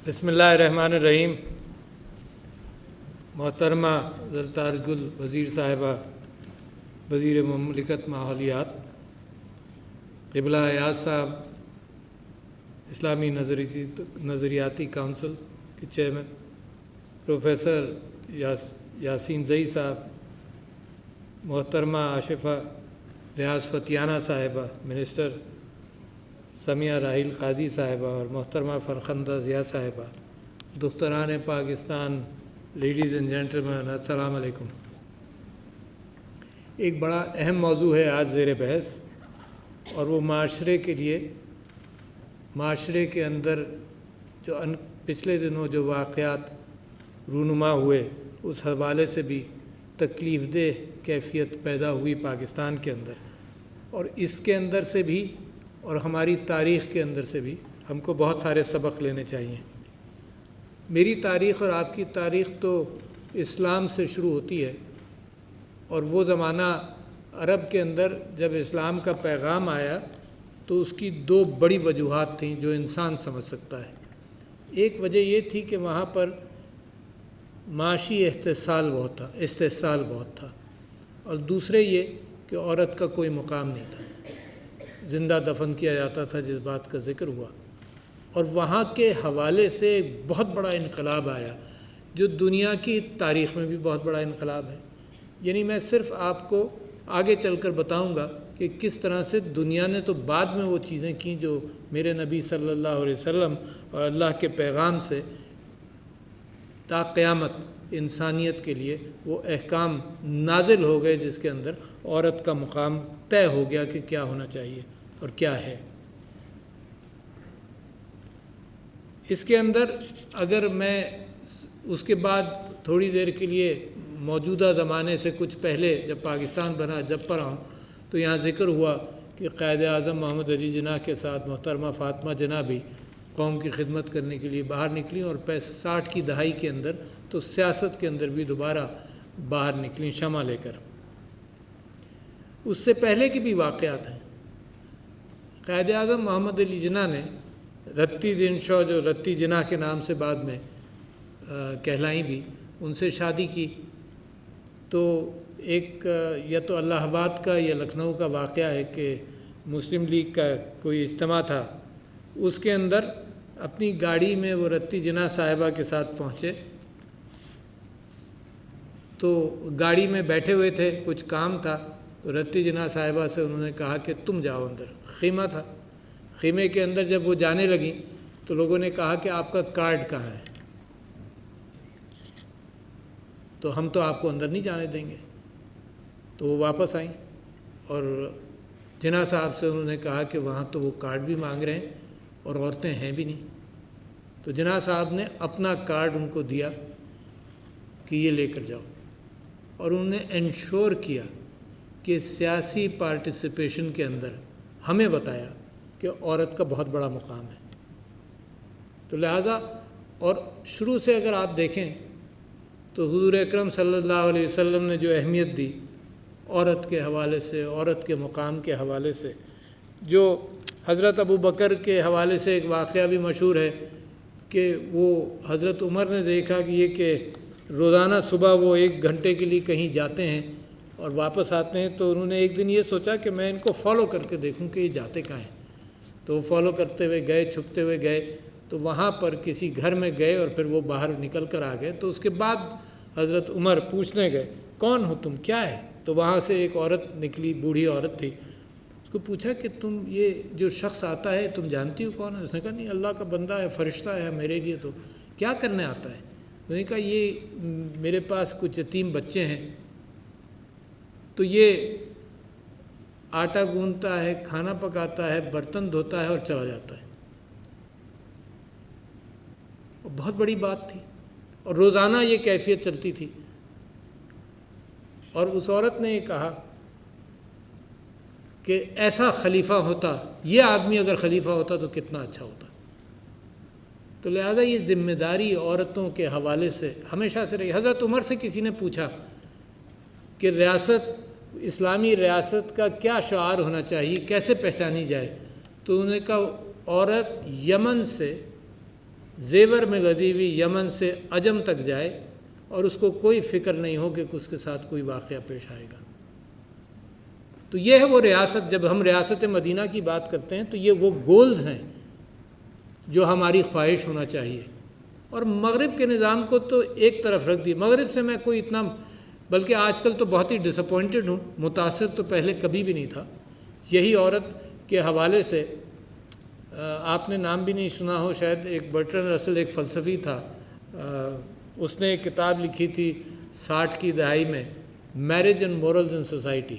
بسم اللہ الرحمن الرحیم۔ محترمہ زرتاج گل وزیر صاحبہ، وزیر مملکت ماحولیات، قبلہ ایاز صاحب، اسلامی نظریاتی کونسل کے چیئرمین پروفیسر یاسین زئی صاحب، محترمہ آشفہ ریاض فتیانہ صاحبہ منسٹر، سمیہ راحیل قاضی صاحبہ اور محترمہ فرخندہ ضیاء صاحبہ، دختران پاکستان، لیڈیز اینڈ جینٹلمین، السلام علیکم۔ ایک بڑا اہم موضوع ہے آج زیر بحث، اور وہ معاشرے کے لیے، معاشرے کے اندر جو پچھلے دنوں جو واقعات رونما ہوئے اس حوالے سے بھی تکلیف دہ کیفیت پیدا ہوئی پاکستان کے اندر، اور اس کے اندر سے بھی اور ہماری تاریخ کے اندر سے بھی ہم کو بہت سارے سبق لینے چاہیے۔ میری تاریخ اور آپ کی تاریخ تو اسلام سے شروع ہوتی ہے، اور وہ زمانہ عرب کے اندر جب اسلام کا پیغام آیا تو اس کی دو بڑی وجوہات تھیں جو انسان سمجھ سکتا ہے۔ ایک وجہ یہ تھی کہ وہاں پر معاشی استحصال بہت تھا، اور دوسرے یہ کہ عورت کا کوئی مقام نہیں تھا، زندہ دفن کیا جاتا تھا، جس بات کا ذکر ہوا۔ اور وہاں کے حوالے سے ایک بہت بڑا انقلاب آیا جو دنیا کی تاریخ میں بھی بہت بڑا انقلاب ہے۔ یعنی میں صرف آپ کو آگے چل کر بتاؤں گا کہ کس طرح سے دنیا نے تو بعد میں وہ چیزیں کیں جو میرے نبی صلی اللہ علیہ وسلم اور اللہ کے پیغام سے تا قیامت انسانیت کے لیے وہ احکام نازل ہو گئے، جس کے اندر عورت کا مقام طے ہو گیا کہ کیا ہونا چاہیے اور کیا ہے۔ اس کے اندر اگر میں اس کے بعد تھوڑی دیر کے لیے موجودہ زمانے سے کچھ پہلے جب پاکستان بنا جب پر آؤں تو یہاں ذکر ہوا کہ قائد اعظم محمد علی جناح کے ساتھ محترمہ فاطمہ جناح بھی قوم کی خدمت کرنے کے لیے باہر نکلی، اور 60 کی دہائی کے اندر تو سیاست کے اندر بھی دوبارہ باہر نکلی شمع لے کر۔ اس سے پہلے کے بھی واقعات ہیں۔ قائد اعظم محمد علی جناح نے رتی دنشو، جو رتی جناح کے نام سے بعد میں کہلائیں بھی، ان سے شادی کی۔ تو ایک یا تو الہ آباد کا یا لکھنؤ کا واقعہ ہے کہ مسلم لیگ کا کوئی اجتماع تھا، اس کے اندر اپنی گاڑی میں وہ رتی جناح صاحبہ کے ساتھ پہنچے، تو گاڑی میں بیٹھے ہوئے تھے، کچھ کام تھا، تو رتی جناح صاحبہ سے انہوں نے کہا کہ تم جاؤ اندر۔ خیمہ تھا، خیمے کے اندر جب وہ جانے لگیں تو لوگوں نے کہا کہ آپ کا کارڈ کہاں ہے؟ تو ہم تو آپ کو اندر نہیں جانے دیں گے۔ تو وہ واپس آئیں، اور جناح صاحب سے انہوں نے کہا کہ وہاں تو وہ کارڈ بھی مانگ رہے ہیں اور عورتیں ہیں بھی نہیں۔ تو جناح صاحب نے اپنا کارڈ ان کو دیا کہ یہ لے کر جاؤ، اور انہوں نے انشور کیا کہ سیاسی پارٹیسپیشن کے اندر ہمیں بتایا کہ عورت کا بہت بڑا مقام ہے۔ تو لہٰذا، اور شروع سے اگر آپ دیکھیں تو حضور اکرم صلی اللہ علیہ وسلم نے جو اہمیت دی عورت کے حوالے سے، عورت کے مقام کے حوالے سے، جو حضرت ابو بکر کے حوالے سے ایک واقعہ بھی مشہور ہے کہ وہ حضرت عمر نے دیکھا کہ یہ کہ روزانہ صبح وہ 1 گھنٹے کے لیے کہیں جاتے ہیں اور واپس آتے ہیں، تو انہوں نے ایک دن یہ سوچا کہ میں ان کو فالو کر کے دیکھوں کہ یہ جاتے کہاں ہیں۔ تو وہ فالو کرتے ہوئے گئے، چھپتے ہوئے گئے، تو وہاں پر کسی گھر میں گئے، اور پھر وہ باہر نکل کر آ گئے۔ تو اس کے بعد حضرت عمر پوچھنے گئے، کون ہو تم، کیا ہے؟ تو وہاں سے ایک عورت نکلی، بوڑھی عورت تھی۔ اس کو پوچھا کہ تم یہ جو شخص آتا ہے تم جانتی ہو کون ہے؟ اس نے کہا نہیں، اللہ کا بندہ ہے، فرشتہ ہے میرے لیے، تو کیا کرنے آتا ہے؟ اس نے کہا یہ میرے پاس کچھ یتیم بچے ہیں، تو یہ آٹا گوندتا ہے، کھانا پکاتا ہے، برتن دھوتا ہے اور چلا جاتا ہے۔ اور بہت بڑی بات تھی، اور روزانہ یہ کیفیت چلتی تھی۔ اور اس عورت نے یہ کہا کہ ایسا خلیفہ ہوتا، یہ آدمی اگر خلیفہ ہوتا تو کتنا اچھا ہوتا۔ تو لہذا یہ ذمہ داری عورتوں کے حوالے سے ہمیشہ سے رہی۔ حضرت عمر سے کسی نے پوچھا کہ ریاست، اسلامی ریاست کا کیا شعار ہونا چاہیے، کیسے پہچانی جائے؟ تو انہوں نے کہا عورت یمن سے زیور میں لدی ہوئی یمن سے عجم تک جائے اور اس کو کوئی فکر نہیں ہو کہ اس کے ساتھ کوئی واقعہ پیش آئے گا. تو یہ ہے وہ ریاست. جب ہم ریاست مدینہ کی بات کرتے ہیں تو یہ وہ گولز ہیں جو ہماری خواہش ہونا چاہیے. اور مغرب کے نظام کو تو ایک طرف رکھ دی. مغرب سے میں کوئی اتنا، بلکہ آج کل تو بہت ہی ڈس اپوائنٹڈ ہوں. متاثر تو پہلے کبھی بھی نہیں تھا. یہی عورت کے حوالے سے آپ نے نام بھی نہیں سنا ہو شاید، ایک برٹرن رسل ایک فلسفی تھا، اس نے ایک کتاب لکھی تھی 60 کی دہائی میں، marriage and morals in society.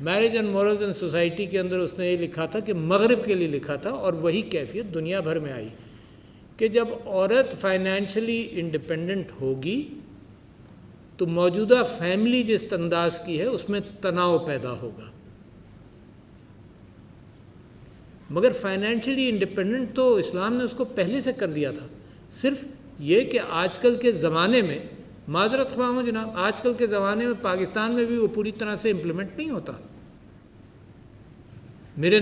Marriage and morals in society کے اندر اس نے یہ لکھا تھا کہ مغرب کے لیے لکھا تھا، اور وہی کیفیت دنیا بھر میں آئی کہ جب عورت فائنینشلی انڈیپینڈنٹ ہوگی تو موجودہ فیملی جس انداز کی ہے اس میں تناؤ پیدا ہوگا. مگر فائنینشلی انڈیپینڈنٹ تو اسلام نے اس کو پہلے سے کر دیا تھا. صرف یہ کہ آج کل کے زمانے میں، معذرت خواہ ہوں جناب، آج کل کے زمانے میں پاکستان میں بھی وہ پوری طرح سے امپلیمنٹ نہیں ہوتا. میرے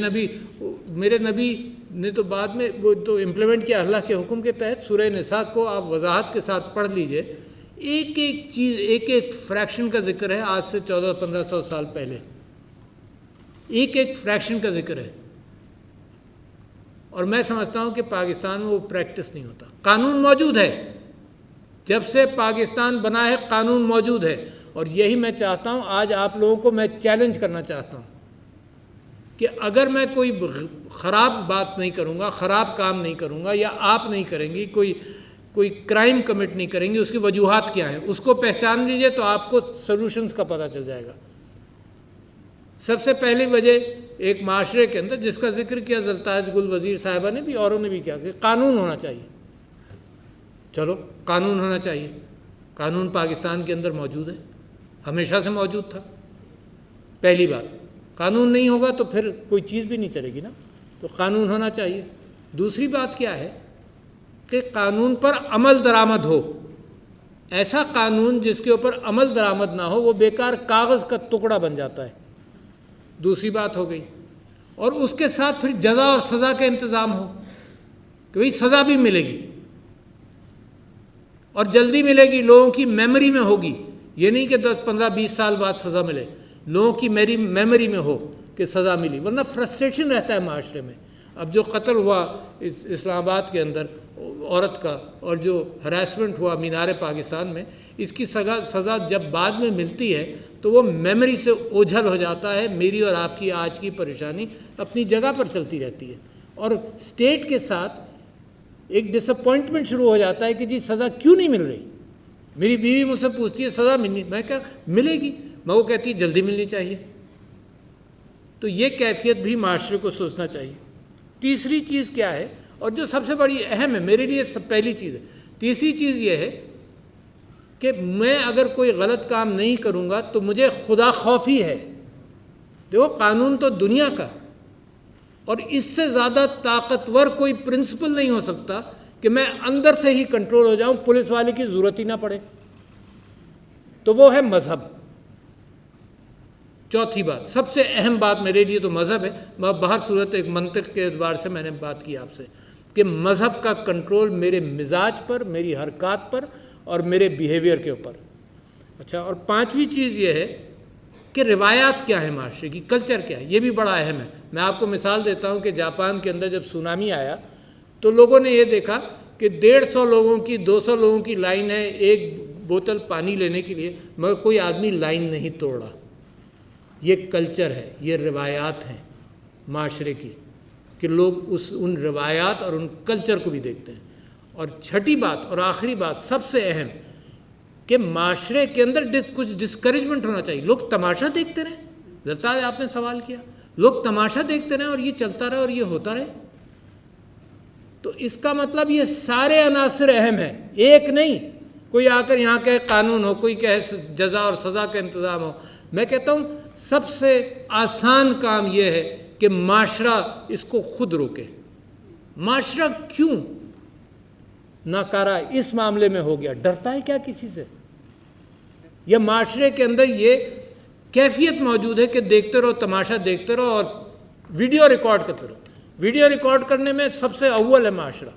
نبی نے تو بعد میں وہ تو امپلیمنٹ کیا اللہ کے حکم کے تحت. سورہ نساء کو آپ وضاحت کے ساتھ پڑھ لیجئے، ایک ایک چیز، ایک ایک فریکشن کا ذکر ہے. آج سے 1400-1500 سال پہلے ایک ایک فریکشن کا ذکر ہے. اور میں سمجھتا ہوں کہ پاکستان میں وہ پریکٹس نہیں ہوتا. قانون موجود ہے، جب سے پاکستان بنا ہے قانون موجود ہے. اور یہی میں چاہتا ہوں، آج آپ لوگوں کو میں چیلنج کرنا چاہتا ہوں کہ اگر میں کوئی خراب بات نہیں کروں گا، خراب کام نہیں کروں گا، یا آپ نہیں کریں گی، کوئی کرائم کمٹ نہیں کریں گی، اس کی وجوہات کیا ہیں اس کو پہچان لیجئے تو آپ کو سلوشنز کا پتہ چل جائے گا. سب سے پہلی وجہ ایک معاشرے کے اندر، جس کا ذکر کیا زلطاج گل وزیر صاحبہ نے بھی، اوروں نے بھی کیا، کہ قانون ہونا چاہیے. چلو قانون ہونا چاہیے. قانون پاکستان کے اندر موجود ہے، ہمیشہ سے موجود تھا. پہلی بات، قانون نہیں ہوگا تو پھر کوئی چیز بھی نہیں چلے گی نا. تو قانون ہونا چاہیے. دوسری بات کیا ہے کہ قانون پر عمل درآمد ہو. ایسا قانون جس کے اوپر عمل درآمد نہ ہو وہ بیکار کاغذ کا ٹکڑا بن جاتا ہے. دوسری بات ہو گئی. اور اس کے ساتھ پھر جزا اور سزا کا انتظام ہو کہ بھئی سزا بھی ملے گی اور جلدی ملے گی، لوگوں کی میموری میں ہوگی. یہ نہیں کہ 10 15 20 سال بعد سزا ملے، لوگوں کی میری میموری میں ہو کہ سزا ملی. ورنہ فرسٹریشن رہتا ہے معاشرے میں. اب جو قتل ہوا اسلام آباد کے اندر عورت کا، اور جو ہراسمنٹ ہوا مینار پاکستان میں، اس کی سزا جب بعد میں ملتی ہے تو وہ میموری سے اوجھل ہو جاتا ہے. میری اور آپ کی آج کی پریشانی اپنی جگہ پر چلتی رہتی ہے، اور اسٹیٹ کے ساتھ ایک ڈس اپوائنٹمنٹ شروع ہو جاتا ہے کہ جی سزا کیوں نہیں مل رہی. میری بیوی مجھ سے پوچھتی ہے سزا ملنی، میں کہا ملے گی، میں وہ کہتی ہے جلدی ملنی چاہیے. تو یہ کیفیت بھی معاشرے کو سوچنا چاہیے. تیسری چیز کیا ہے، اور جو سب سے بڑی اہم ہے میرے لیے، پہلی چیز ہے. تیسری چیز یہ ہے کہ میں اگر کوئی غلط کام نہیں کروں گا تو مجھے خدا خوفی ہے. دیکھو قانون تو دنیا کا، اور اس سے زیادہ طاقتور کوئی پرنسپل نہیں ہو سکتا کہ میں اندر سے ہی کنٹرول ہو جاؤں، پولیس والے کی ضرورت ہی نہ پڑے. تو وہ ہے مذہب. چوتھی بات، سب سے اہم بات میرے لیے تو مذہب ہے. میں باہر صورت ایک منطق کے اعتبار سے میں نے بات کی آپ سے کہ مذہب کا کنٹرول میرے مزاج پر، میری حرکات پر اور میرے بیہیویئر کے اوپر. اچھا، اور پانچویں چیز یہ ہے کہ روایات کیا ہے معاشرے کی، کلچر کیا ہے. یہ بھی بڑا اہم ہے. میں آپ کو مثال دیتا ہوں کہ جاپان کے اندر جب سونامی آیا تو لوگوں نے یہ دیکھا کہ 150 لوگوں کی 200 لوگوں کی لائن ہے ایک بوتل پانی لینے کے لیے، مگر کوئی آدمی لائن نہیں توڑ رہا. یہ کلچر ہے، یہ روایات ہیں معاشرے کی کہ لوگ ان روایات اور ان کلچر کو بھی دیکھتے ہیں. اور چھٹی بات اور آخری بات سب سے اہم کہ معاشرے کے اندر کچھ ڈسکریجمنٹ ہونا چاہیے. لوگ تماشا دیکھتے رہیں. زرتاج آپ نے سوال کیا، لوگ تماشا دیکھتے رہیں اور یہ چلتا رہے اور یہ ہوتا رہے. تو اس کا مطلب یہ سارے عناصر اہم ہیں، ایک نہیں. کوئی آ کر یہاں کہے قانون ہو، کوئی کہے جزا اور سزا کا انتظام ہو. میں کہتا ہوں سب سے آسان کام یہ ہے کہ معاشرہ اس کو خود روکے. معاشرہ کیوں ناکارہ اس معاملے میں ہو گیا؟ ڈرتا ہے کیا کسی سے؟ یا معاشرے کے اندر یہ کیفیت موجود ہے کہ دیکھتے رہو، تماشا دیکھتے رہو اور ویڈیو ریکارڈ کرتے رہو. ویڈیو ریکارڈ کرنے میں سب سے اول ہے معاشرہ.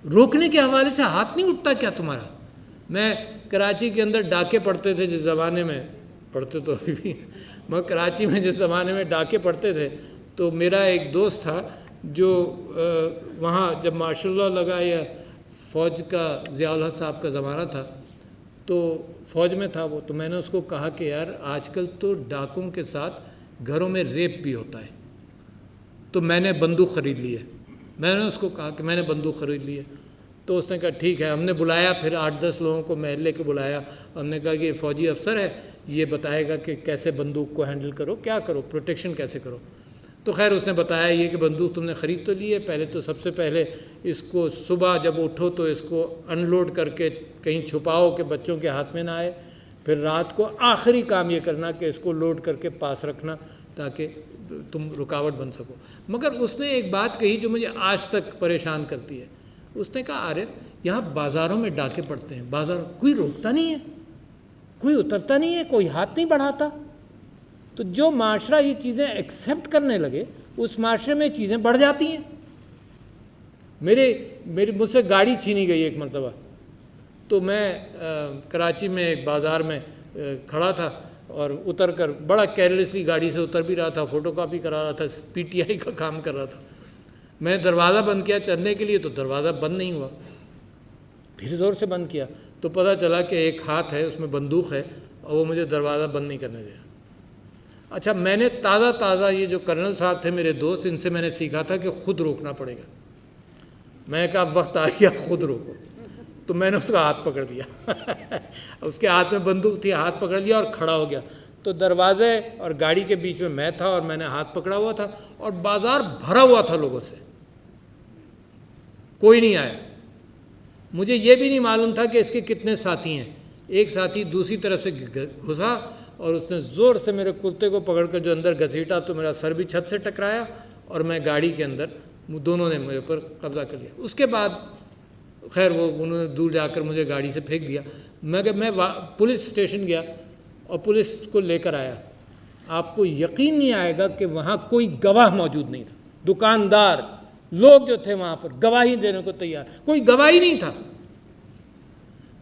روکنے کے حوالے سے ہاتھ نہیں اٹھتا کیا تمہارا؟ میں کراچی کے اندر ڈاکے پڑتے تھے جس زمانے میں، پڑھتے تو ابھی بھی، میں کراچی میں جس زمانے میں ڈاکے پڑتے تھے تو میرا ایک دوست تھا جو وہاں جب مارشل لاء لگا یا فوج کا ضیاء الحق صاحب کا زمانہ تھا تو فوج میں تھا وہ، تو میں نے اس کو کہا کہ یار آج کل تو ڈاکوں کے ساتھ گھروں میں ریپ بھی ہوتا ہے، تو میں نے بندوق خرید لی ہے۔ میں نے اس کو کہا کہ میں نے بندوق خرید لی ہے، تو اس نے کہا ٹھیک ہے۔ ہم نے بلایا، پھر 8-10 لوگوں کو محلے کے بلایا، ہم نے کہا کہ یہ فوجی افسر ہے، یہ بتائے گا کہ کیسے بندوق کو ہینڈل کرو، کیا کرو، پروٹیکشن کیسے کرو۔ تو خیر اس نے بتایا یہ کہ بندوق تم نے خرید تو لی ہے، پہلے تو سب سے پہلے اس کو صبح جب اٹھو تو اس کو ان لوڈ کر کے کہیں چھپاؤ کہ بچوں کے ہاتھ میں نہ آئے، پھر رات کو آخری کام یہ کرنا کہ اس کو لوڈ کر کے پاس رکھنا تاکہ تم رکاوٹ بن سکو۔ مگر اس نے ایک بات کہی جو مجھے آج تک پریشان کرتی ہے۔ اس نے کہا عارف یہاں بازاروں میں ڈاکے پڑتے ہیں، بازار کوئی روکتا نہیں ہے، کوئی اترتا نہیں ہے، کوئی ہاتھ نہیں بڑھاتا۔ تو جو معاشرہ یہ چیزیں ایکسیپٹ کرنے لگے اس معاشرے میں چیزیں بڑھ جاتی ہیں۔ میری مجھ سے گاڑی چھینی گئی ایک مرتبہ، تو میں کراچی میں ایک بازار میں کھڑا تھا اور اتر کر بڑا کیئرلیسلی گاڑی سے اتر بھی رہا تھا، فوٹو کاپی کرا رہا تھا، PTI کا کام کر رہا تھا۔ میں دروازہ بند کیا چلنے کے لیے تو دروازہ بند نہیں ہوا، پھر زور سے بند کیا تو پتہ چلا کہ ایک ہاتھ ہے اس میں بندوق ہے اور وہ مجھے دروازہ بند نہیں کرنے دیا۔ اچھا میں نے تازہ یہ جو کرنل صاحب تھے میرے دوست، ان سے میں نے سیکھا تھا کہ خود روکنا پڑے گا۔ میں نے کہا اب وقت آ گیا خود روکو، تو میں نے اس کا ہاتھ پکڑ لیا اس کے ہاتھ میں بندوق تھی، ہاتھ پکڑ لیا اور کھڑا ہو گیا۔ تو دروازے اور گاڑی کے بیچ میں تھا اور میں نے ہاتھ پکڑا ہوا تھا اور بازار بھرا ہوا تھا لوگوں سے، کوئی نہیں آیا۔ مجھے یہ بھی نہیں معلوم تھا کہ اس کے کتنے ساتھی ہیں۔ ایک ساتھی دوسری طرف سے گھسا اور اس نے زور سے میرے کرتے کو پکڑ کر جو اندر گھسیٹا تو میرا سر بھی چھت سے ٹکرایا اور میں گاڑی کے اندر، دونوں نے میرے اوپر قبضہ کر لیا۔ اس کے بعد خیر انہوں نے دور جا کر مجھے گاڑی سے پھینک دیا۔ میں پولیس اسٹیشن گیا اور پولیس کو لے کر آیا۔ آپ کو یقین نہیں آئے گا کہ وہاں کوئی گواہ موجود نہیں تھا، دکاندار لوگ جو تھے وہاں پر گواہی دینے کو تیار، کوئی گواہی نہیں تھا۔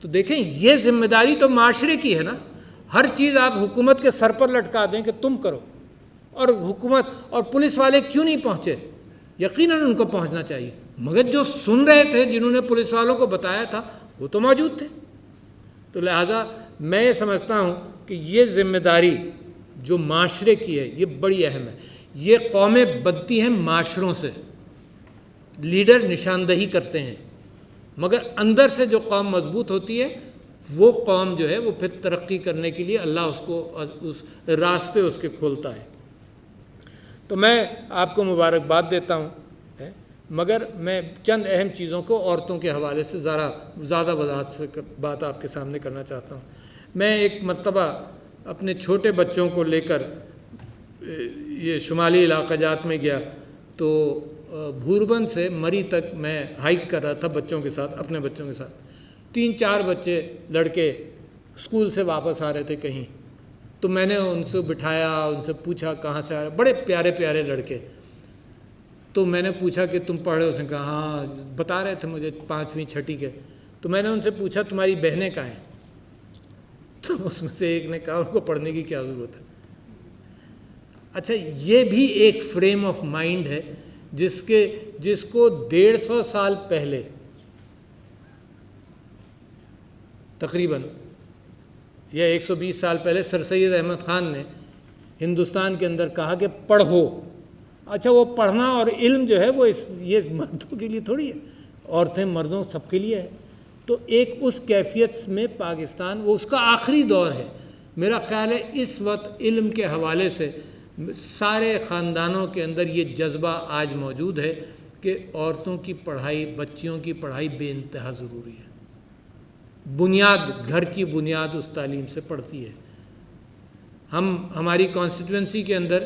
تو دیکھیں یہ ذمہ داری تو معاشرے کی ہے نا، ہر چیز آپ حکومت کے سر پر لٹکا دیں کہ تم کرو، اور حکومت اور پولیس والے کیوں نہیں پہنچے؟ یقیناً ان کو پہنچنا چاہیے، مگر جو سن رہے تھے جنہوں نے پولیس والوں کو بتایا تھا وہ تو موجود تھے۔ تو لہٰذا میں یہ سمجھتا ہوں کہ یہ ذمہ داری جو معاشرے کی ہے یہ بڑی اہم ہے۔ یہ قومیں بنتی ہیں معاشروں سے، لیڈر نشاندہی کرتے ہیں، مگر اندر سے جو قوم مضبوط ہوتی ہے وہ قوم جو ہے وہ پھر ترقی کرنے کے لیے اللہ اس کو اس راستے اس کے کھولتا ہے۔ تو میں آپ کو مبارکباد دیتا ہوں، مگر میں چند اہم چیزوں کو عورتوں کے حوالے سے زیادہ وضاحت سے بات آپ کے سامنے کرنا چاہتا ہوں۔ میں ایک مرتبہ اپنے چھوٹے بچوں کو لے کر یہ شمالی علاقہ جات میں گیا تو بھوربن سے مری تک میں ہائیک کر رہا تھا بچوں کے ساتھ، اپنے بچوں کے ساتھ۔ 3-4 بچے لڑکے اسکول سے واپس آ رہے تھے کہیں، تو میں نے ان سے بٹھایا، ان سے پوچھا کہاں سے آ رہے، بڑے پیارے پیارے لڑکے۔ تو میں نے پوچھا کہ تم پڑھے ہو؟ اس نے کہا ہاں، بتا رہے تھے مجھے 5ویں 6ٹھی کے۔ تو میں نے ان سے پوچھا تمہاری بہنیں کہاں ہیں؟ تو اس میں سے ایک نے کہا ان کو پڑھنے کی کیا ضرورت ہے۔ اچھا یہ بھی ایک فریم آف مائنڈ ہے جس کو 150 سال پہلے تقریباً یا 120 سال پہلے سر سید احمد خان نے ہندوستان کے اندر کہا کہ پڑھو۔ اچھا وہ پڑھنا اور علم جو ہے وہ یہ مردوں کے لیے تھوڑی ہے، عورتیں مردوں سب کے لیے ہے۔ تو ایک اس کیفیت میں پاکستان وہ اس کا آخری دور ہے۔ میرا خیال ہے اس وقت علم کے حوالے سے سارے خاندانوں کے اندر یہ جذبہ آج موجود ہے کہ عورتوں کی پڑھائی، بچیوں کی پڑھائی بے انتہا ضروری ہے۔ بنیاد، گھر کی بنیاد اس تعلیم سے پڑتی ہے۔ ہماری کانسٹیٹوئنسی کے اندر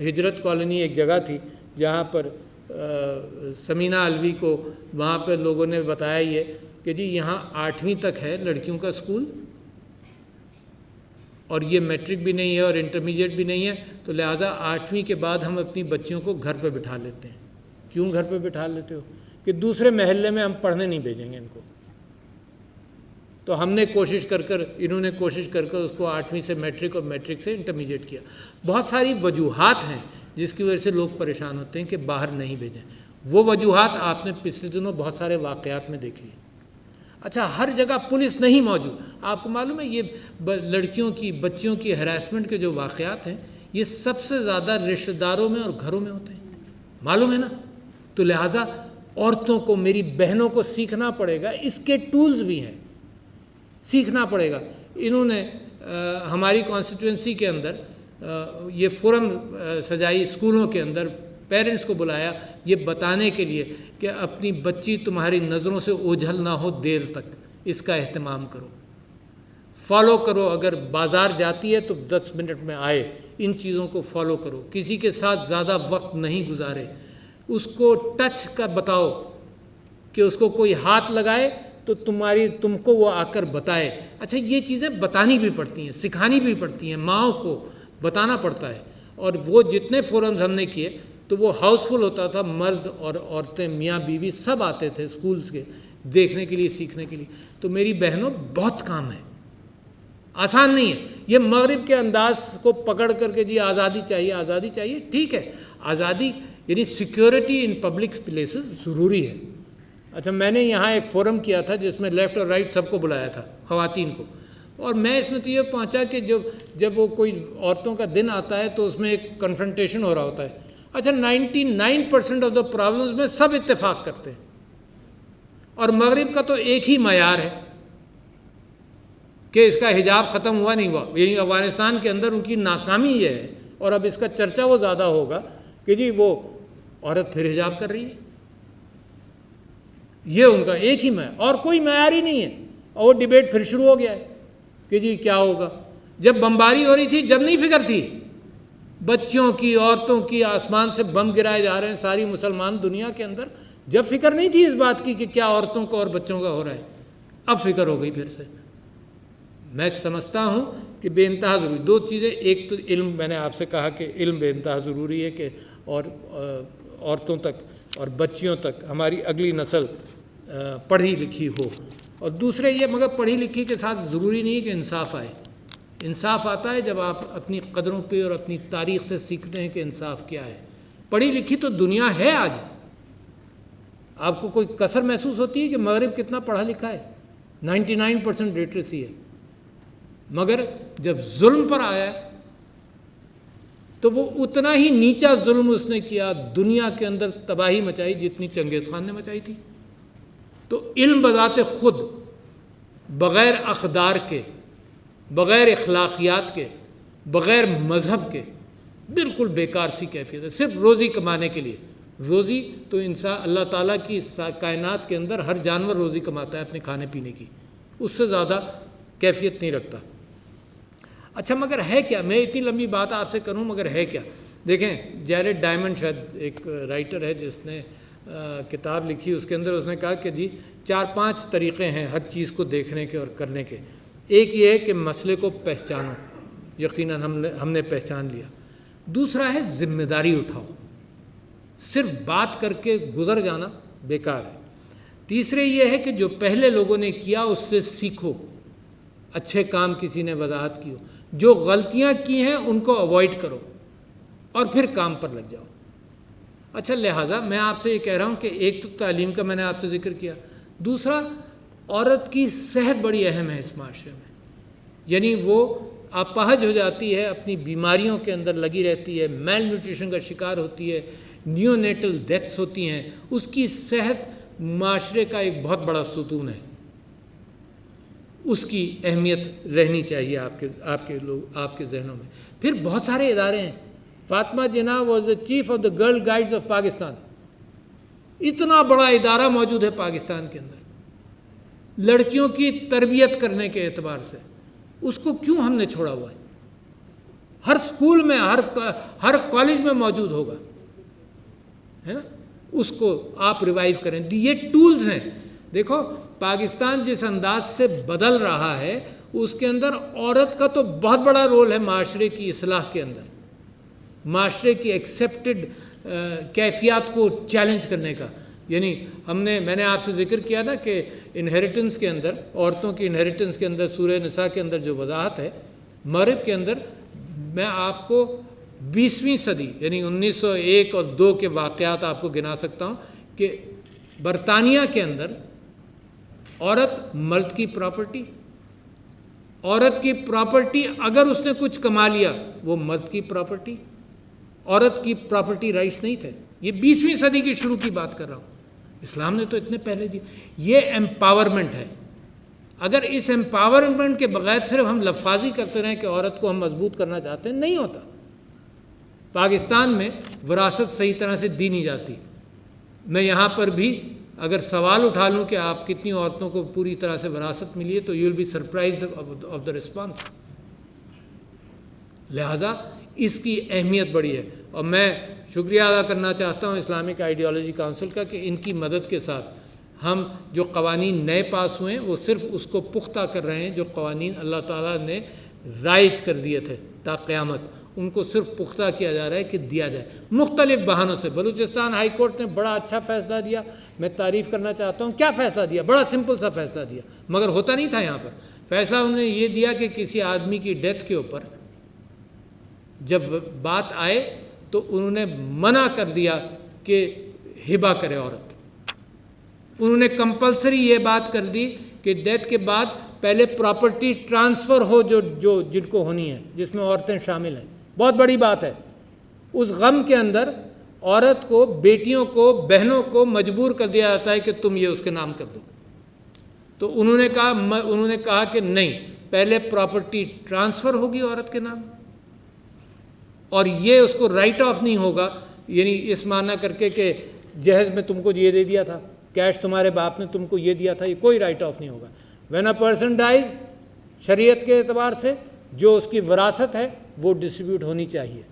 ہجرت کالونی ایک جگہ تھی جہاں پر سمینہ علوی کو وہاں پہ لوگوں نے بتایا یہ کہ جی یہاں 8ویں تک ہے لڑکیوں کا اسکول، اور یہ میٹرک بھی نہیں ہے اور انٹرمیڈیٹ بھی نہیں ہے، تو لہٰذا 8ویں کے بعد ہم اپنی بچیوں کو گھر پہ بٹھا لیتے ہیں۔ کیوں گھر پہ بٹھا لیتے ہو؟ کہ دوسرے محلے میں ہم پڑھنے نہیں بھیجیں گے ان کو. تو ہم نے کوشش انہوں نے کوشش کر اس کو 8ویں سے میٹرک اور میٹرک سے انٹرمیڈیٹ کیا. بہت ساری وجوہات ہیں جس کی وجہ سے لوگ پریشان ہوتے ہیں کہ باہر نہیں بھیجیں. وہ وجوہات آپ نے پچھلے دنوں بہت سارے واقعات میں دیکھ لی. اچھا، ہر جگہ پولیس نہیں موجود. آپ کو معلوم ہے یہ لڑکیوں کی بچیوں کی ہراسمنٹ کے جو واقعات ہیں یہ سب سے زیادہ رشتہ داروں میں اور گھروں میں ہوتے ہیں، معلوم ہے نا. تو لہٰذا عورتوں کو، میری بہنوں کو سیکھنا پڑے گا. اس کے ٹولز بھی ہیں، سیکھنا پڑے گا. انہوں نے ہماری کانسٹیٹوئنسی کے اندر یہ فورم سجائی، اسکولوں کے اندر پیرنٹس کو بلایا یہ بتانے کے لیے کہ اپنی بچی تمہاری نظروں سے اوجھل نہ ہو دیر تک، اس کا اہتمام کرو، فالو کرو. اگر بازار جاتی ہے تو 10 منٹ میں آئے، ان چیزوں کو فالو کرو. کسی کے ساتھ زیادہ وقت نہیں گزارے. اس کو ٹچ کا بتاؤ کہ اس کو کوئی ہاتھ لگائے تو تم کو وہ آ کر بتائے. اچھا، یہ چیزیں بتانی بھی پڑتی ہیں، سکھانی بھی پڑتی ہیں، ماؤں کو بتانا پڑتا ہے. اور وہ جتنے فورمز ہم نے کیے تو وہ ہاؤس فل ہوتا تھا، مرد اور عورتیں، میاں بیوی سب آتے تھے اسکولز کے دیکھنے کے لیے، سیکھنے کے لیے. تو میری بہنوں بہت کام ہے، آسان نہیں ہے. یہ مغرب کے انداز کو پکڑ کر کے جی آزادی چاہیے، آزادی چاہیے، ٹھیک ہے. آزادی یعنی سیکیورٹی ان پبلک پلیسز ضروری ہے. اچھا، میں نے یہاں ایک فورم کیا تھا جس میں لیفٹ اور رائٹ سب کو بلایا تھا، خواتین کو. اور میں اس نتیجے پہنچا کہ جب وہ کوئی عورتوں کا دن آتا ہے تو اس میں ایک کنفرنٹیشن ہو رہا ہوتا ہے. اچھا، 99% آف دا پرابلمز میں سب اتفاق کرتے ہیں. اور مغرب کا تو ایک ہی معیار ہے کہ اس کا حجاب ختم ہوا نہیں ہوا. یعنی افغانستان کے اندر ان کی ناکامی یہ ہے، اور اب اس کا چرچا وہ زیادہ ہوگا کہ جی وہ عورت پھر حجاب کر رہی ہے. یہ ان کا ایک ہی معیار، اور کوئی معیار ہی نہیں ہے. اور وہ ڈیبیٹ پھر شروع ہو گیا ہے کہ جی کیا ہوگا. جب بمباری ہو رہی تھی جب نہیں فکر تھی، بچوں کی، عورتوں کی، آسمان سے بم گرائے جا رہے ہیں ساری مسلمان دنیا کے اندر، جب فکر نہیں تھی اس بات کی کہ کیا عورتوں کو اور بچوں کا ہو رہا ہے. اب فکر ہو گئی پھر سے. میں سمجھتا ہوں کہ بے انتہا ضروری 2 چیزیں. ایک تو علم، میں نے آپ سے کہا کہ علم بے انتہا ضروری ہے کہ اور عورتوں تک اور بچیوں تک ہماری اگلی نسل پڑھی لکھی ہو. اور دوسرے یہ، مگر پڑھی لکھی کے ساتھ ضروری نہیں کہ انصاف آئے. انصاف آتا ہے جب آپ اپنی قدروں پہ اور اپنی تاریخ سے سیکھتے ہیں کہ انصاف کیا ہے. پڑھی لکھی تو دنیا ہے آج. آپ کو کوئی کسر محسوس ہوتی ہے کہ مغرب کتنا پڑھا لکھا ہے؟ 99% لٹریسی ہے. مگر جب ظلم پر آیا تو وہ اتنا ہی نیچا ظلم اس نے کیا، دنیا کے اندر تباہی مچائی جتنی چنگیز خان نے مچائی تھی. تو علم بذات خود بغیر اقدار کے، بغیر اخلاقیات کے، بغیر مذہب کے بالکل بیکار سی کیفیت ہے، صرف روزی کمانے کے لیے. روزی تو انسان، اللہ تعالیٰ کی کائنات کے اندر ہر جانور روزی کماتا ہے اپنے کھانے پینے کی، اس سے زیادہ کیفیت نہیں رکھتا. اچھا، مگر ہے کیا؟ میں اتنی لمبی بات آپ سے کروں، مگر ہے کیا؟ دیکھیں، جیرڈ ڈائمنڈ شاید ایک رائٹر ہے جس نے کتاب لکھی، اس کے اندر اس نے کہا کہ جی 4-5 طریقے ہیں ہر چیز کو دیکھنے کے اور کرنے کے. ایک یہ ہے کہ مسئلے کو پہچانو، یقیناً ہم نے پہچان لیا. دوسرا ہے ذمہ داری اٹھاؤ، صرف بات کر کے گزر جانا بیکار ہے. تیسرے یہ ہے کہ جو پہلے لوگوں نے کیا اس سے سیکھو، اچھے کام کسی نے وضاحت کی ہو، جو غلطیاں کی ہیں ان کو اوائڈ کرو اور پھر کام پر لگ جاؤ. اچھا، لہٰذا میں آپ سے یہ کہہ رہا ہوں کہ ایک تو تعلیم کا میں نے آپ سے ذکر کیا، دوسرا عورت کی صحت بڑی اہم ہے اس معاشرے میں. یعنی وہ اپاہج ہو جاتی ہے، اپنی بیماریوں کے اندر لگی رہتی ہے، میل نیوٹریشن کا شکار ہوتی ہے، نیو نیٹل ڈیتھس ہوتی ہیں. اس کی صحت معاشرے کا ایک بہت بڑا ستون ہے. اس کی اہمیت رہنی چاہیے آپ کے ذہنوں میں. پھر بہت سارے ادارے ہیں. Fatima Jinnah was the chief of the Girl Guides of Pakistan. اتنا بڑا ادارہ موجود ہے پاکستان کے اندر لڑکیوں کی تربیت کرنے کے اعتبار سے. اس کو کیوں ہم نے چھوڑا ہوا ہے؟ ہر اسکول میں، ہر کالج میں موجود ہوگا، ہے نا. اس کو آپ ریوائیو کریں. یہ ٹولز ہیں. دیکھو، پاکستان جس انداز سے بدل رہا ہے اس کے اندر عورت کا تو بہت بڑا رول ہے معاشرے کی اصلاح کے اندر، معاشرے کی ایکسیپٹڈ کیفیات کو چیلنج کرنے کا. یعنی میں نے آپ سے ذکر کیا نا کہ انہیریٹنس کے اندر، عورتوں کی انہیریٹنس کے اندر سورہ نساء کے اندر جو وضاحت ہے، مغرب کے اندر میں آپ کو 20ویں صدی یعنی 1901 اور 2 کے واقعات آپ کو گنا سکتا ہوں کہ برطانیہ کے اندر عورت مرد کی پراپرٹی، عورت کی پراپرٹی اگر اس نے کچھ کما لیا وہ مرد کی پراپرٹی، عورت کی پراپرٹی رائٹس نہیں تھے۔ یہ 20ویں صدی کی شروع کی بات کر رہا ہوں، اسلام نے تو اتنے پہلے دی۔ یہ ایمپاورمنٹ ہے۔ اگر اس ایمپاورمنٹ کے بغیر صرف ہم لفاظی کرتے رہیں کہ عورت کو ہم مضبوط کرنا چاہتے ہیں، نہیں ہوتا۔ پاکستان میں وراثت صحیح طرح سے دی نہیں جاتی۔ میں یہاں پر بھی اگر سوال اٹھا لوں کہ آپ کتنی عورتوں کو پوری طرح سے وراثت ملی ہے تو you will be surprised of the response. لہٰذا اس کی اہمیت بڑی ہے، اور میں شکریہ ادا کرنا چاہتا ہوں اسلامک آئیڈیالوجی کونسل کا کہ ان کی مدد کے ساتھ ہم جو قوانین نئے پاس ہوئے ہیں وہ صرف اس کو پختہ کر رہے ہیں جو قوانین اللہ تعالیٰ نے رائج کر دیے تھے تا قیامت، ان کو صرف پختہ کیا جا رہا ہے کہ دیا جائے مختلف بہانوں سے۔ بلوچستان ہائی کورٹ نے بڑا اچھا فیصلہ دیا، میں تعریف کرنا چاہتا ہوں۔ کیا فیصلہ دیا؟ بڑا سمپل سا فیصلہ دیا، مگر ہوتا نہیں تھا یہاں پر۔ فیصلہ انہوں نے یہ دیا کہ کسی آدمی کی ڈیتھ کے اوپر جب بات آئے تو انہوں نے منع کر دیا کہ ہبہ کرے عورت۔ انہوں نے کمپلسری یہ بات کر دی کہ ڈیتھ کے بعد پہلے پراپرٹی ٹرانسفر ہو جو جن کو ہونی ہے، جس میں عورتیں شامل ہیں۔ بہت بڑی بات ہے۔ اس غم کے اندر عورت کو، بیٹیوں کو، بہنوں کو مجبور کر دیا جاتا ہے کہ تم یہ اس کے نام کر دو۔ تو انہوں نے کہا کہ نہیں، پہلے پراپرٹی ٹرانسفر ہوگی عورت کے نام، اور یہ اس کو رائٹ آف نہیں ہوگا، یعنی اس معنی کر کے کہ جہیز میں تم کو یہ دے دیا تھا، کیش تمہارے باپ نے تم کو یہ دیا تھا، یہ کوئی رائٹ آف نہیں ہوگا۔ وین اے پرسن ڈائز، شریعت کے اعتبار سے جو اس کی وراثت ہے وہ ڈسٹریبیوٹ ہونی چاہیے۔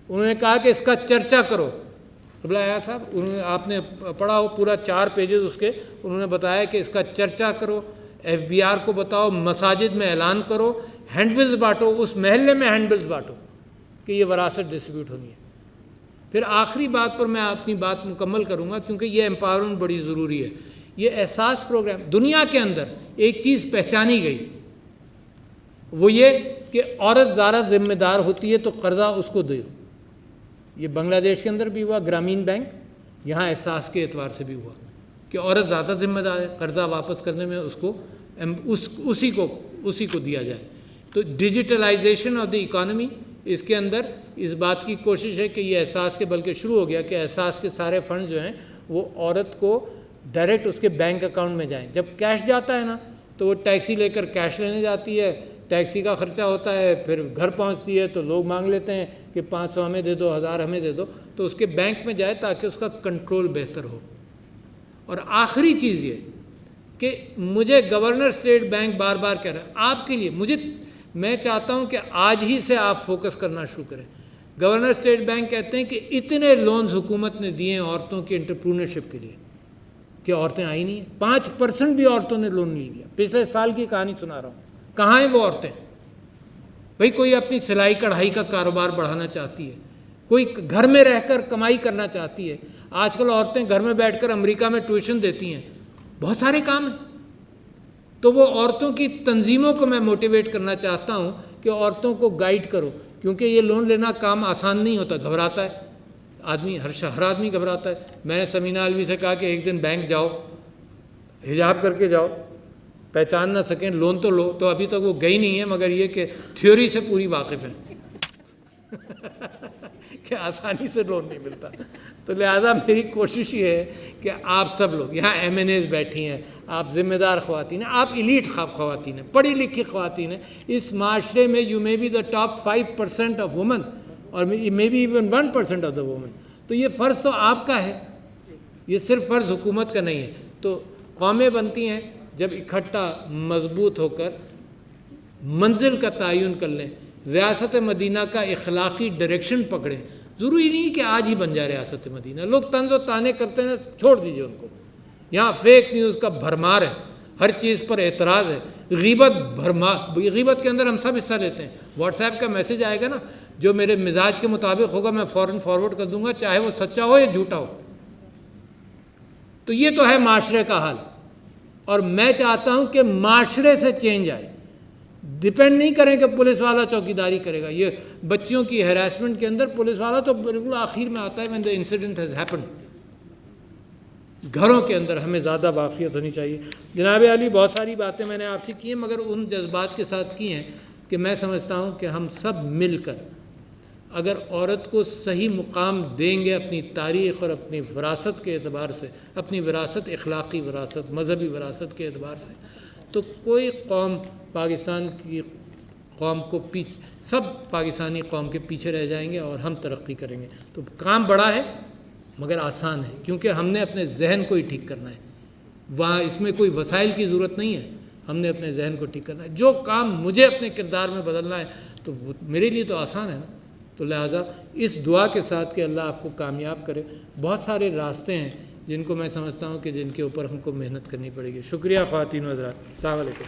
انہوں نے کہا کہ اس کا چرچا کرو۔ بلایا صاحب، آپ نے پڑھا ہو پورا 4 پیجز اس کے، انہوں نے بتایا کہ اس کا چرچا کرو، FBR کو بتاؤ، مساجد میں اعلان کرو، ہینڈ بلز بانٹو، اس محلے میں ہینڈ بلز بانٹو کہ یہ وراثت ڈسٹریبیوٹ ہونی ہے۔ پھر آخری بات پر میں اپنی بات مکمل کروں گا کیونکہ یہ ایمپاورمنٹ بڑی ضروری ہے۔ یہ احساس پروگرام دنیا کے اندر ایک چیز پہچانی گئی، وہ یہ کہ عورت زیادہ ذمہ دار ہوتی ہے تو قرضہ اس کو دو۔ یہ بنگلہ دیش کے اندر بھی ہوا، گرامین بینک، یہاں احساس کے اعتبار سے بھی ہوا کہ عورت زیادہ ذمہ دار ہے، قرضہ واپس کرنے میں اس کو اسی کو دیا جائے۔ تو ڈیجیٹلائزیشن آف دی اکانومی، اس کے اندر اس بات کی کوشش ہے کہ یہ احساس کے بلکہ شروع ہو گیا کہ احساس کے سارے فنڈ جو ہیں وہ عورت کو ڈائریکٹ اس کے بینک اکاؤنٹ میں جائیں۔ جب کیش جاتا ہے نا تو وہ ٹیکسی لے کر کیش لینے جاتی ہے، ٹیکسی کا خرچہ ہوتا ہے، پھر گھر پہنچتی ہے تو لوگ مانگ لیتے ہیں کہ 500 ہمیں دے دو، 1000 ہمیں دے دو، تو اس کے بینک میں جائے تاکہ اس کا کنٹرول بہتر ہو۔ اور آخری چیز یہ کہ مجھے گورنر اسٹیٹ بینک بار بار کہہ رہا ہے آپ کے لیے، میں چاہتا ہوں کہ آج ہی سے آپ فوکس کرنا شروع کریں۔ گورنر اسٹیٹ بینک کہتے ہیں کہ اتنے لونز حکومت نے دیے ہیں عورتوں کی انٹرپرونرشپ کے لیے کہ عورتیں آئی نہیں ہیں، 5% بھی عورتوں نے لون نہیں لیا۔ پچھلے سال کی کہانی سنا رہا ہوں، کہاں ہیں وہ عورتیں؟ بھئی کوئی اپنی سلائی کڑھائی کا کاروبار بڑھانا چاہتی ہے، کوئی گھر میں رہ کر کمائی کرنا چاہتی ہے۔ آج کل عورتیں گھر میں بیٹھ کر امریکہ میں ٹیوشن دیتی ہیں، بہت سارے کام ہیں۔ تو وہ عورتوں کی تنظیموں کو میں موٹیویٹ کرنا چاہتا ہوں کہ عورتوں کو گائیڈ کرو، کیونکہ یہ لون لینا کام آسان نہیں ہوتا، گھبراتا ہے آدمی، ہر آدمی گھبراتا ہے۔ میں نے سمینہ علوی سے کہا کہ ایک دن بینک جاؤ، حجاب کر کے جاؤ، پہچان نہ سکیں لون تو لو، تو ابھی تک وہ گئی نہیں ہے، مگر یہ کہ تھیوری سے پوری واقف ہے کہ آسانی سے لون نہیں ملتا۔ تو لہٰذا میری کوشش یہ ہے کہ آپ سب لوگ یہاں MNAs بیٹھی ہیں، آپ ذمہ دار خواتین ہیں، آپ ایلیٹ خواتین ہیں، پڑھی لکھی خواتین ہیں، اس معاشرے میں you may be the top 5% of women اور may be even 1% of the women. تو یہ فرض تو آپ کا ہے، یہ صرف فرض حکومت کا نہیں ہے۔ تو قومیں بنتی ہیں جب اکٹھا مضبوط ہو کر منزل کا تعین کر لیں، ریاست مدینہ کا اخلاقی ڈائریکشن پکڑیں۔ ضروری نہیں کہ آج ہی بن جائے ریاست مدینہ، لوگ طنز و تانے کرتے ہیں، چھوڑ دیجئے ان کو۔ یہاں فیک نیوز کا بھرمار ہے، ہر چیز پر اعتراض ہے، غیبت کے اندر ہم سب حصہ لیتے ہیں۔ واٹس ایپ کا میسج آئے گا نا، جو میرے مزاج کے مطابق ہوگا میں فوراً فارورڈ کر دوں گا، چاہے وہ سچا ہو یا جھوٹا ہو۔ تو یہ تو ہے معاشرے کا حال، اور میں چاہتا ہوں کہ معاشرے سے چینج آئے. ڈپینڈ نہیں کریں کہ پولیس والا چوکیداری کرے گا. یہ بچیوں کی ہیراسمنٹ کے اندر پولیس والا تو بالکل آخر میں آتا ہے when the incident has happened. گھروں کے اندر ہمیں زیادہ واقفیت ہونی چاہیے. جناب علی، بہت ساری باتیں میں نے آپ سے کی ہیں، مگر ان جذبات کے ساتھ کی ہیں کہ میں سمجھتا ہوں کہ ہم سب مل کر اگر عورت کو صحیح مقام دیں گے اپنی تاریخ اور اپنی وراثت کے اعتبار سے، اپنی وراثت، اخلاقی وراثت، مذہبی وراثت کے اعتبار سے، تو کوئی قوم پاکستان کی قوم کو سب پاکستانی قوم کے پیچھے رہ جائیں گے اور ہم ترقی کریں گے. تو کام بڑا ہے مگر آسان ہے، کیونکہ ہم نے اپنے ذہن کو ہی ٹھیک کرنا ہے. وہاں اس میں کوئی وسائل کی ضرورت نہیں ہے، ہم نے اپنے ذہن کو ٹھیک کرنا ہے. جو کام مجھے اپنے کردار میں بدلنا ہے تو وہ میرے لیے تو آسان ہے نا. تو لہٰذا اس دعا کے ساتھ کہ اللہ آپ کو کامیاب کرے. بہت سارے راستے ہیں جن کو میں سمجھتا ہوں کہ جن کے اوپر ہم کو محنت کرنی پڑے گی. شکریہ خواتین و حضرات، السلام علیکم.